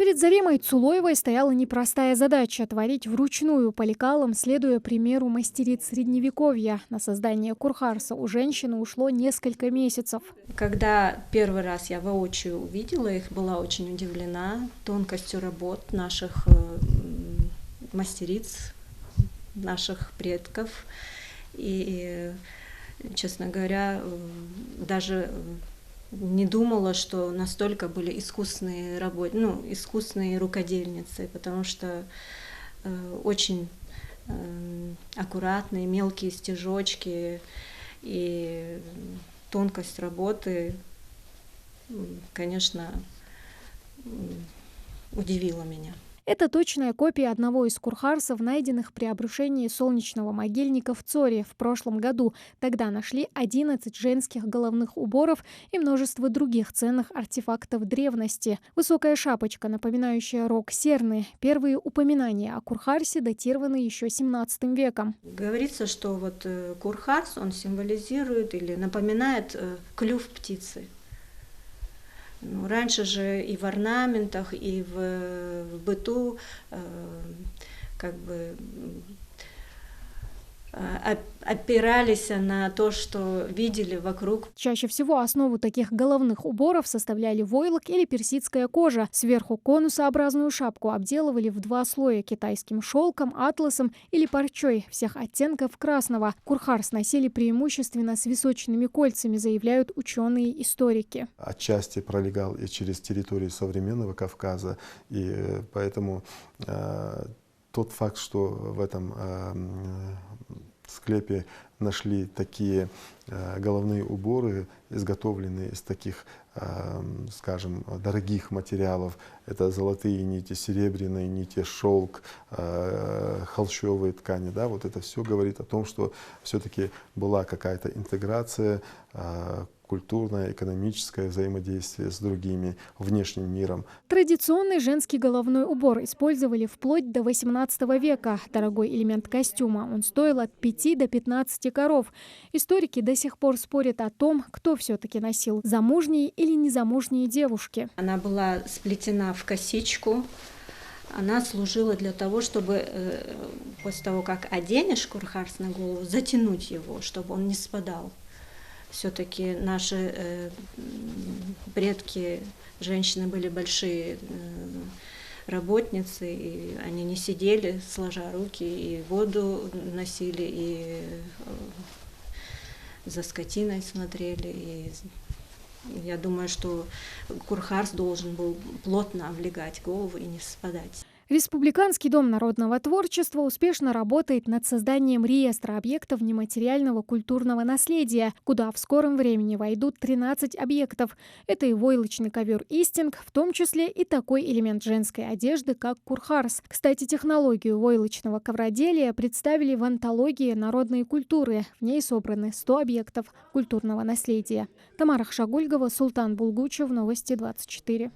Перед Заремой Цулоевой стояла непростая задача – творить вручную по лекалам, следуя примеру мастериц Средневековья. На создание курхарса у женщины ушло несколько месяцев. Когда первый раз я воочию увидела их, была очень удивлена тонкостью работ наших мастериц, наших предков. И, честно говоря, даже не думала, что настолько были искусные искусные рукодельницы, потому что очень аккуратные, мелкие стежочки и тонкость работы, конечно, удивила меня. Это точная копия одного из курхарсов, найденных при обрушении солнечного могильника в Цоре в прошлом году. Тогда нашли 11 женских головных уборов и множество других ценных артефактов древности. Высокая шапочка, напоминающая рог серны. Первые упоминания о курхарсе датированы еще 17 веком. Говорится, что вот курхарс, он символизирует или напоминает клюв птицы. Раньше же и в орнаментах, и в быту опирались на то, что видели вокруг. Чаще всего основу таких головных уборов составляли войлок или персидская кожа. Сверху конусообразную шапку обделывали в 2 слоя китайским шелком, атласом или парчой всех оттенков красного. Курхарс носили преимущественно с височными кольцами, заявляют ученые-историки. Отчасти пролегал и через территорию современного Кавказа, и поэтому тот факт, что в этом склепе нашли такие головные уборы, изготовленные из таких, скажем, дорогих материалов. Это золотые нити, серебряные нити, шелк, холщовые ткани. Да? Вот это все говорит о том, что все-таки была какая-то интеграция, культурное, экономическое взаимодействие с другими внешним миром. Традиционный женский головной убор использовали вплоть до 18 века. Дорогой элемент костюма. Он стоил от 5 до 15 коров. Историки до сих пор спорят о том, кто все-таки носил – замужние или незамужние девушки. Она была сплетена в косичку. Она служила для того, чтобы после того, как оденешь курхарс на голову, затянуть его, чтобы он не спадал. Все-таки наши предки, женщины были большие работницы, и они не сидели сложа руки, и воду носили, и за скотиной смотрели. И я думаю, что курхарс должен был плотно облегать голову и не спадать. Республиканский дом народного творчества успешно работает над созданием реестра объектов нематериального культурного наследия, куда в скором времени войдут 13 объектов. Это и войлочный ковер «Истинг», в том числе и такой элемент женской одежды, как курхарс. Кстати, технологию войлочного ковроделия представили в антологии народной культуры. В ней собраны 100 объектов культурного наследия. Тамара Хшагульгова, Султан Булгучев, Новости 24.